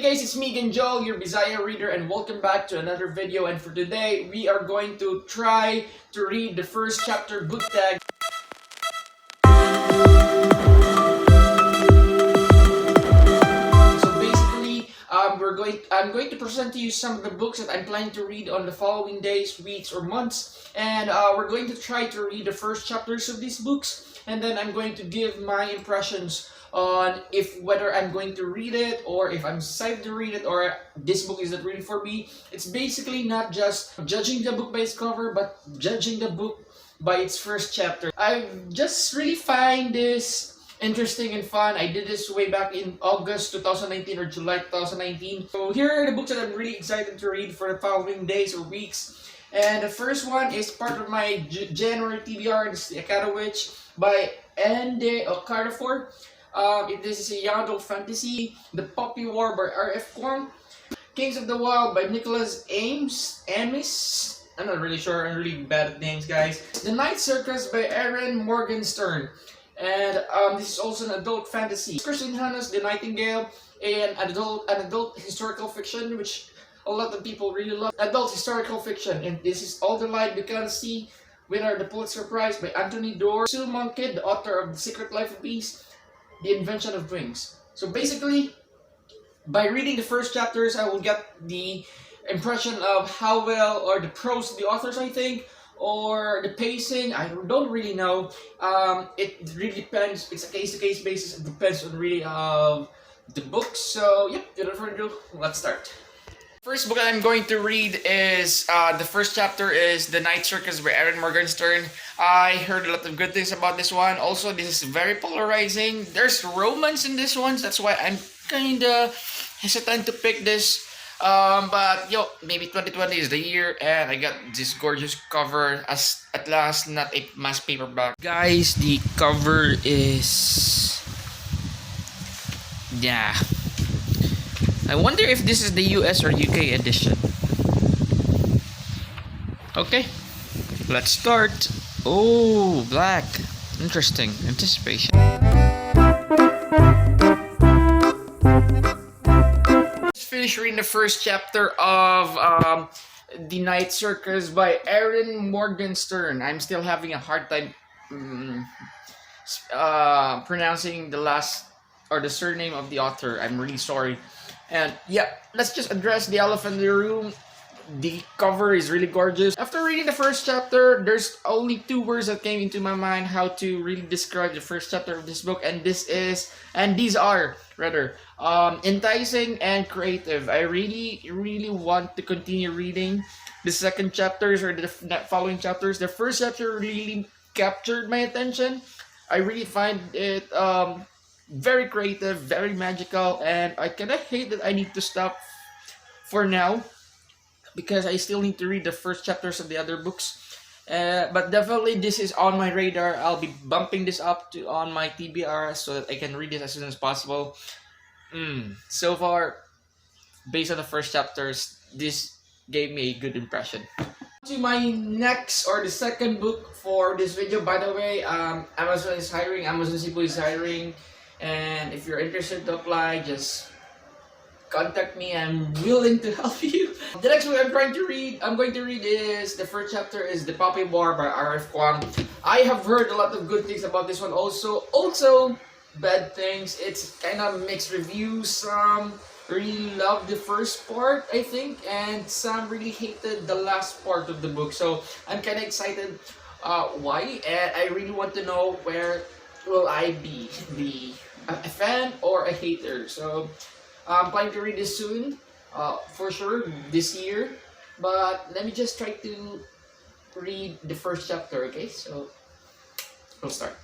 guys, it's me again, Joel, your Bisaya reader, and welcome back to another video. And for today, we are going to try to read the first chapter book tag. So basically, I'm going to present to you some of the books that I'm planning to read on the following days, weeks, or months. And we're going to try to read the first chapters of these books, and then I'm going to give my impressions on whether I'm going to read it, or if I'm excited to read it, or this book isn't really for me. It's basically not just judging the book by its cover, but judging the book by its first chapter. I just really find this interesting and fun. I did this way back in August 2019 or July 2019. So here are the books that I'm really excited to read for the following days or weeks. And the first one is part of my January TBR. This is The Acadowitch by Ende Okafor. This is a young adult fantasy. The Poppy War by R.F. Kuang. Kings of the Wild by Nicholas Amis. I'm not really sure. I'm really bad at names, guys. The Night Circus by Erin Morgenstern. And this is also an adult fantasy. Christine Hanna's The Nightingale, an adult historical fiction, which a lot of people really love. Adult historical fiction. And this is All the Light You Can See, winner of the Pulitzer Prize by Anthony Doerr. Sue Monkid, the author of The Secret Life of Bees, The Invention of Wings. So basically, by reading the first chapters, I will get the impression of how well, or the prose of the authors, I think, or the pacing. I don't really know. It really depends. It's a case-to-case basis. It depends on really the book. So yeah, without further ado, let's start. First book I'm going to read is, the first chapter is The Night Circus by Erin Morgenstern. I heard a lot of good things about this one. Also, this is very polarizing. There's romance in this one. That's why I'm kinda hesitant to pick this. But maybe 2020 is the year, and I got this gorgeous cover as at last, not a mass paperback. Guys, the cover is, yeah. I wonder if this is the US or UK edition. Okay, let's start. Oh, black. Interesting. Anticipation. Let's finish reading the first chapter of The Night Circus by Erin Morgenstern. I'm still having a hard time pronouncing the last or the surname of the author. I'm really sorry. And yeah, let's just address the elephant in the room. The cover is really gorgeous. After reading the first chapter, there's only two words that came into my mind how to really describe the first chapter of this book, and these are enticing and creative. I really want to continue reading the second chapters or the following chapters. The first chapter really captured my attention. I really find it very creative, very magical, and I kinda hate that I need to stop for now because I still need to read the first chapters of the other books. But definitely this is on my radar. I'll be bumping this up on my TBR so that I can read it as soon as possible. So far, based on the first chapters, this gave me a good impression. To my next or the second book for this video, by the way, Amazon is hiring, Amazon Cebu is hiring, and if you're interested to apply, just contact me. I'm willing to help you. The next book I'm going to read is, the first chapter is The Poppy War by R.F. Kuang. I have heard a lot of good things about this one also bad things. It's kind of mixed reviews. Some really loved the first part, I think, and some really hated the last part of the book. So I'm kind of excited why, and I really want to know where will I be, a fan or a hater. So I'm planning to read this soon, for sure, this year. But let me just try to read the first chapter, okay? So we'll start.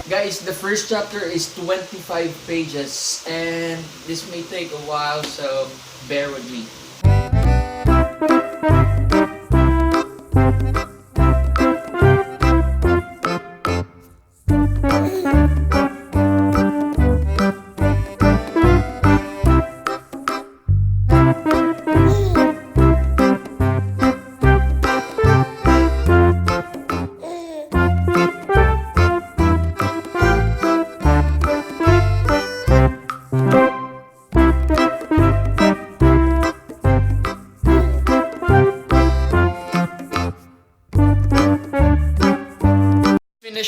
Guys, the first chapter is 25 pages, and this may take a while, so bear with me.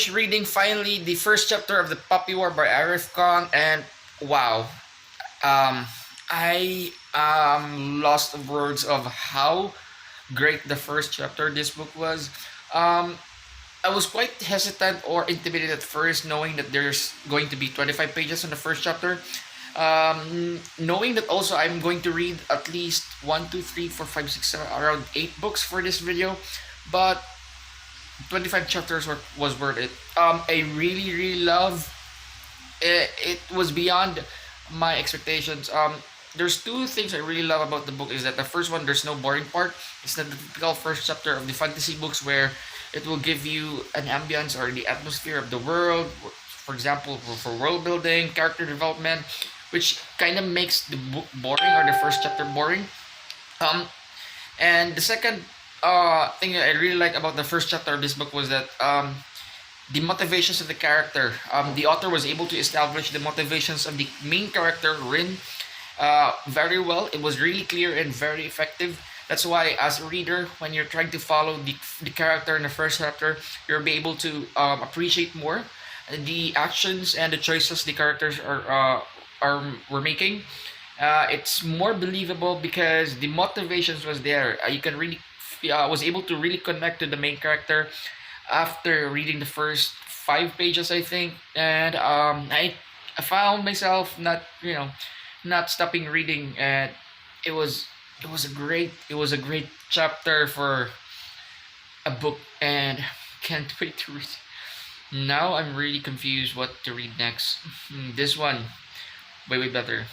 finished reading finally the first chapter of the Puppy War by Arif Khan, and wow, um, I am lost of words of how great the first chapter of this book was. Um, I was quite hesitant or intimidated at first, knowing that there's going to be 25 pages in the first chapter. Knowing that also I'm going to read at least 1, 2, 3, 4, 5, 6, 7, around 8 books for this video, but 25 chapters was worth it. I really, really love it. It was beyond my expectations. There's two things I really love about the book. Is that the first one, there's no boring part. It's not the typical first chapter of the fantasy books where it will give you an ambience or the atmosphere of the world. For example, for world building, character development, which kind of makes the book boring or the first chapter boring. Um, and the second thing that I really like about the first chapter of this book was that the motivations of the character. The author was able to establish the motivations of the main character, Rin, very well. It was really clear and very effective. That's why, as a reader, when you're trying to follow the character in the first chapter, you'll be able to appreciate more the actions and the choices the characters are were making. It's more believable because the motivations was there. You can really was able to really connect to the main character after reading the first 5 pages, I think, and I found myself not not stopping reading, and it was it was a great chapter for a book, and can't wait to read. Now I'm really confused what to read next. This one, way better.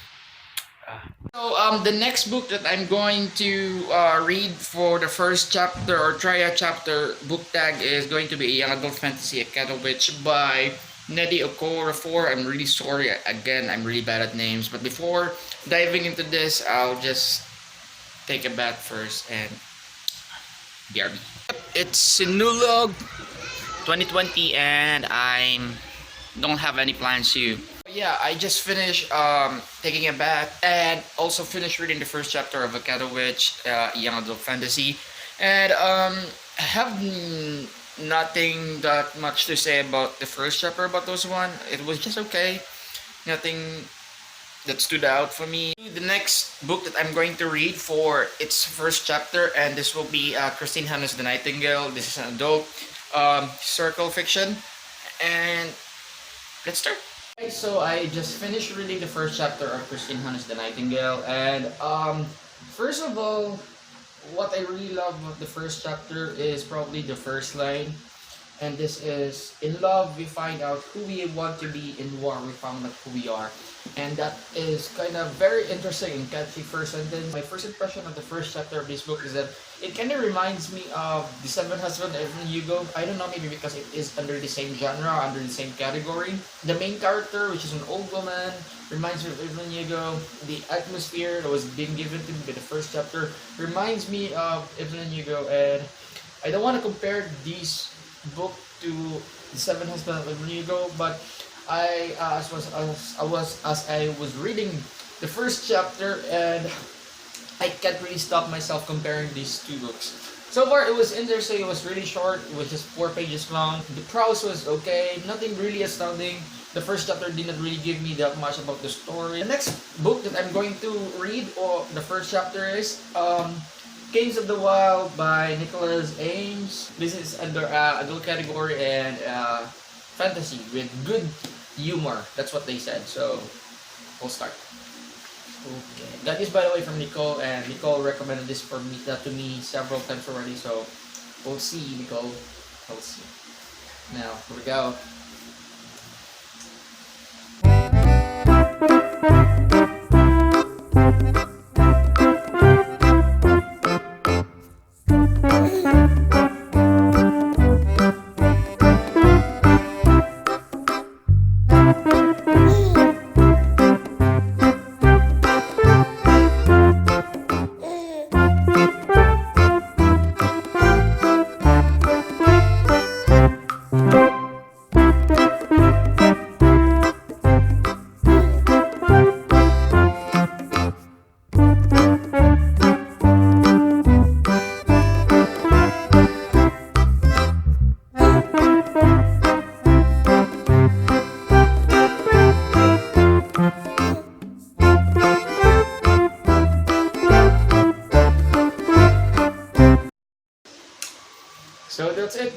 So the next book that I'm going to read for the first chapter or try a chapter book tag is going to be Young Adult Fantasy: A Kettle Witch by Nedi Okorafor. I'm really sorry again. I'm really bad at names. But before diving into this, I'll just take a bath first and BRB. It's Sinulog 2020, and I'm don't have any plans to. Yeah, I just finished taking a bath and also finished reading the first chapter of Academy Witch, Young Adult Fantasy, and I have nothing that much to say about the first chapter about those one. It was just okay, nothing that stood out for me. The next book that I'm going to read for its first chapter, and this will be Christine Hanna's The Nightingale. This is an adult historical fiction, and let's start. So I just finished reading the first chapter of Christine Hanna's The Nightingale, and first of all, what I really love about the first chapter is probably the first line, and this is, "In love we find out who we want to be, in war we found out who we are." And that is kind of very interesting and catchy first sentence. My first impression of the first chapter of this book is that it kind of reminds me of The Seventh Husband of Evelyn Hugo. I don't know, maybe because it is under the same genre, under the same category. The main character, which is an old woman, reminds me of Evelyn Hugo. The atmosphere that was being given to me by the first chapter reminds me of Evelyn Hugo, and I don't want to compare this book to The Seventh Husband of Evelyn Hugo, but as I was reading the first chapter, and I can't really stop myself comparing these two books. So far, it was interesting. It was really short. It was just 4 pages long. The prose was okay. Nothing really astounding. The first chapter didn't really give me that much about the story. The next book that I'm going to read, or the first chapter, is Kings of the Wild by Nicholas Ames. This is under adult category and fantasy with good humor. That's what they said. So we'll start. Okay. That is, by the way, from Nicole, and Nicole recommended this for me to me several times already. So we'll see, Nicole. We'll see. Now here we go.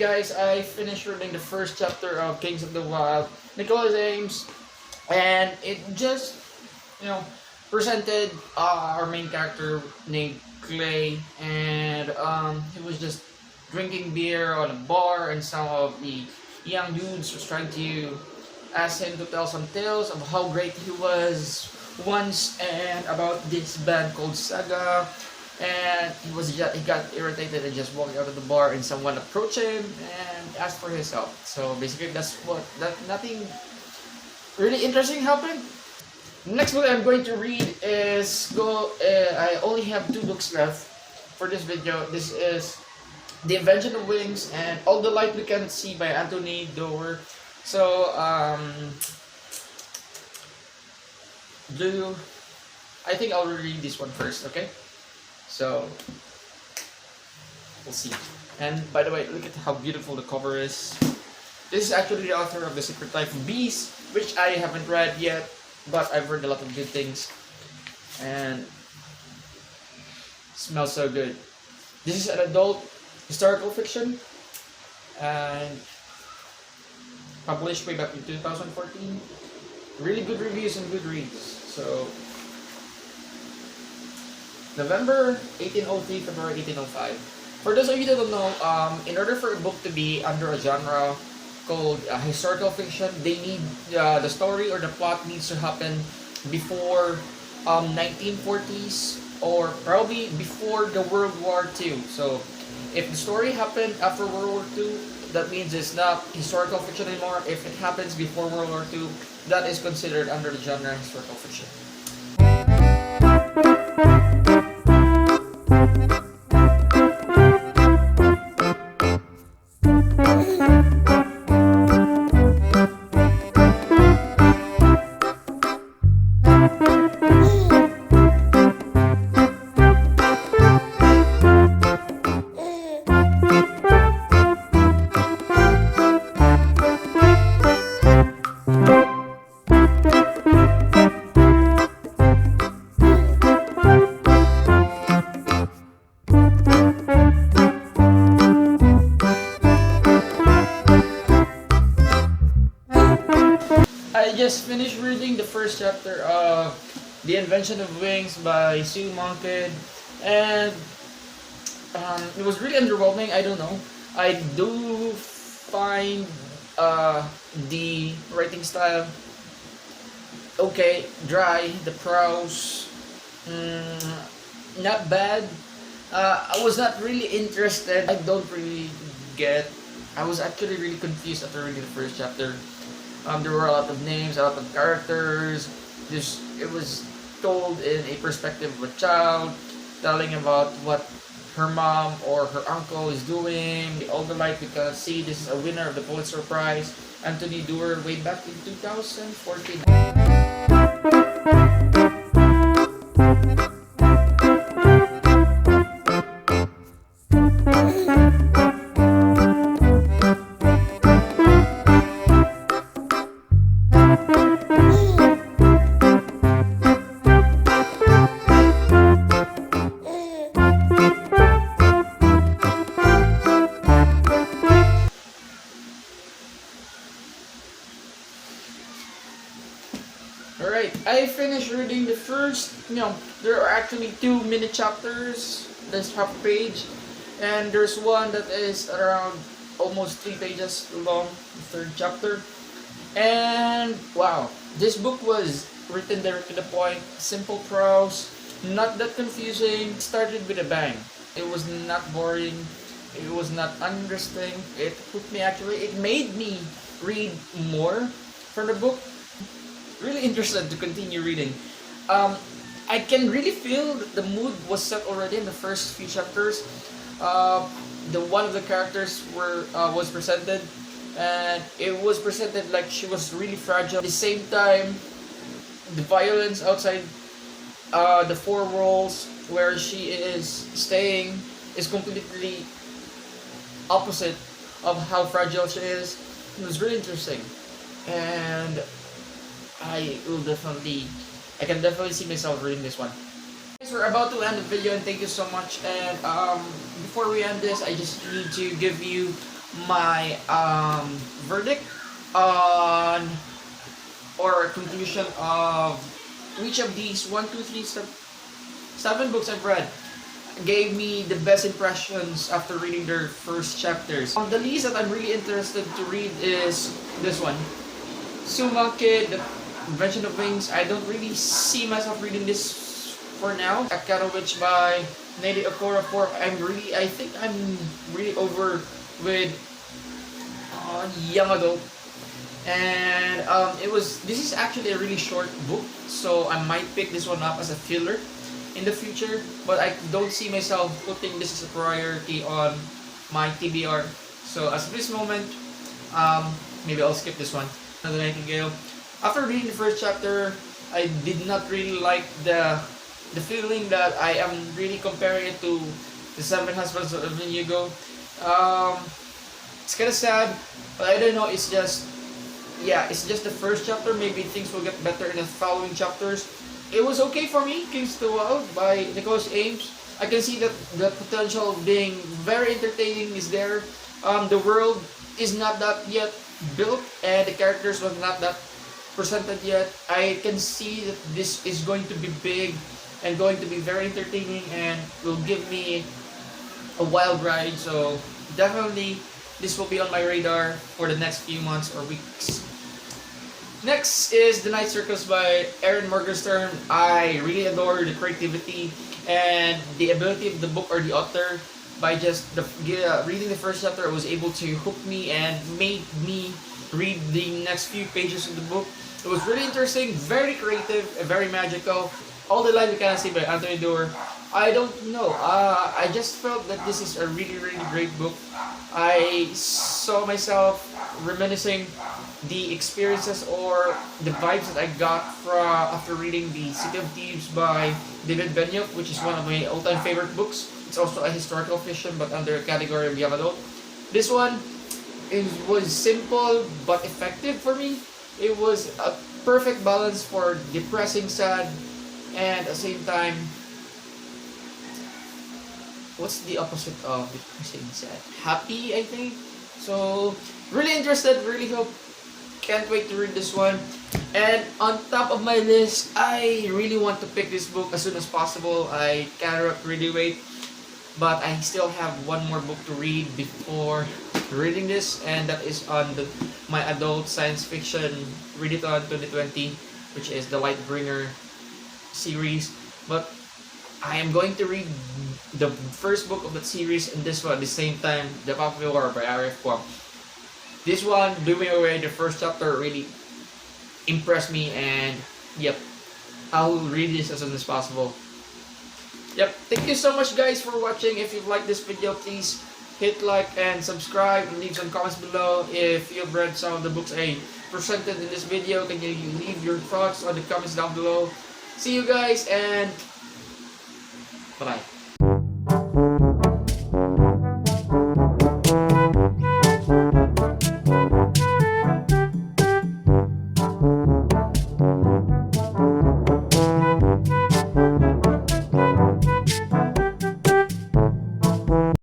guys, I finished reading the first chapter of Kings of the Wild, Nicholas Ames, and it just, you know, presented our main character named Clay, and he was just drinking beer on a bar, and some of the young dudes was trying to ask him to tell some tales of how great he was once, and about this band called Saga. And he got irritated and just walked out of the bar, and someone approached him and asked for his help. So basically, nothing really interesting happened. The next book I'm going to read is I only have two books left for this video. This is The Invention of Wings and All the Light We Can See by Anthony Doerr. So I think I'll read this one first, okay? So we'll see. And by the way, look at how beautiful the cover is. This is actually the author of The Secret Life of Bees, which I haven't read yet, but I've heard a lot of good things. And it smells so good. This is an adult historical fiction, and published way back in 2014. Really good reviews and good reads. So November 1803, February 1805. For those of you that don't know, in order for a book to be under a genre called historical fiction, they need the story or the plot needs to happen before 1940s, or probably before the World War II. So if the story happened after World War II, that means it's not historical fiction anymore. If it happens before World War II, that is considered under the genre historical fiction. I just finished reading the first chapter of The Invention of Wings by Sue Monkid, and it was really underwhelming. I don't know. I do find the writing style okay, dry. The prose, not bad. I was not really interested. I don't really get. I was actually really confused after reading the first chapter. There were a lot of names, a lot of characters. It was told in a perspective of a child, telling about what her mom or her uncle is doing. All the light we can see. This is a winner of the Pulitzer Prize, Anthony Doerr, way back in 2014. Alright, I finished reading the first, there are actually 2 mini chapters, that's half a page, and there's one that is around almost 3 pages long, the third chapter. And wow, this book was written direct to the point, simple prose, not that confusing, started with a bang. It was not boring, it was not uninteresting, it made me read more from the book. Really interested to continue reading. I can really feel that the mood was set already in the first few chapters. The one of the characters was presented, and it was presented like she was really fragile. At the same time, the violence outside the 4 walls where she is staying is completely opposite of how fragile she is. It was really interesting, and I can definitely see myself reading this one. Guys, we're about to end the video, and thank you so much. And before we end this, I just need to give you my verdict on or conclusion of which of these 7 books I've read gave me the best impressions after reading their first chapters. The least that I'm really interested to read is this one, Sumake, The Invention of Wings. I don't really see myself reading this for now. Akarovich by Nady Okorafor. I think I'm really over with young adult. And this is actually a really short book, so I might pick this one up as a filler in the future, but I don't see myself putting this as a priority on my TBR. So as of this moment, maybe I'll skip this one. The Nightingale. After reading the first chapter, I did not really like the feeling that I am really comparing it to the Seven Husbands of Inigo. It's kind of sad, but I don't know. It's just the first chapter. Maybe things will get better in the following chapters. It was okay for me. Kings to Wild by Nicholas Ames. I can see that the potential of being very entertaining is there. The world is not that yet built, and the characters were not that presented yet. I can see that this is going to be big and going to be very entertaining and will give me a wild ride. So definitely this will be on my radar for the next few months or weeks. Next is The Night Circus by Aaron Morgenstern. I really adore the creativity and the ability of the book or the author. By just reading the first chapter, I was able to hook me and made me read the next few pages of the book. It was really interesting, very creative, very magical. All the Light We Cannot See by Anthony Doerr. I don't know. I just felt that this is a really, really great book. I saw myself reminiscing the experiences or the vibes that I got after reading The City of Thieves by David Benioff, which is one of my all-time favorite books. It's also a historical fiction, but under a category of young adult. This one was simple but effective for me. It was a perfect balance for depressing, sad, and at the same time, what's the opposite of depressing, sad? Happy, I think. So, really interested, really hope. Can't wait to read this one. And on top of my list, I really want to pick this book as soon as possible. I cannot really wait. But I still have one more book to read before reading this, and that is on my adult science fiction readathon 2020, which is the Lightbringer series. But I am going to read the first book of that series and this one at the same time, The Popular by R.F. Kuang. This one, blew me away. The first chapter really impressed me, and yep, I'll read this as soon as possible. Yep, thank you so much guys for watching. If you've liked this video, please hit like and subscribe and leave some comments below. If you've read some of the books I presented in this video, can you leave your thoughts on the comments down below. See you guys, and bye-bye.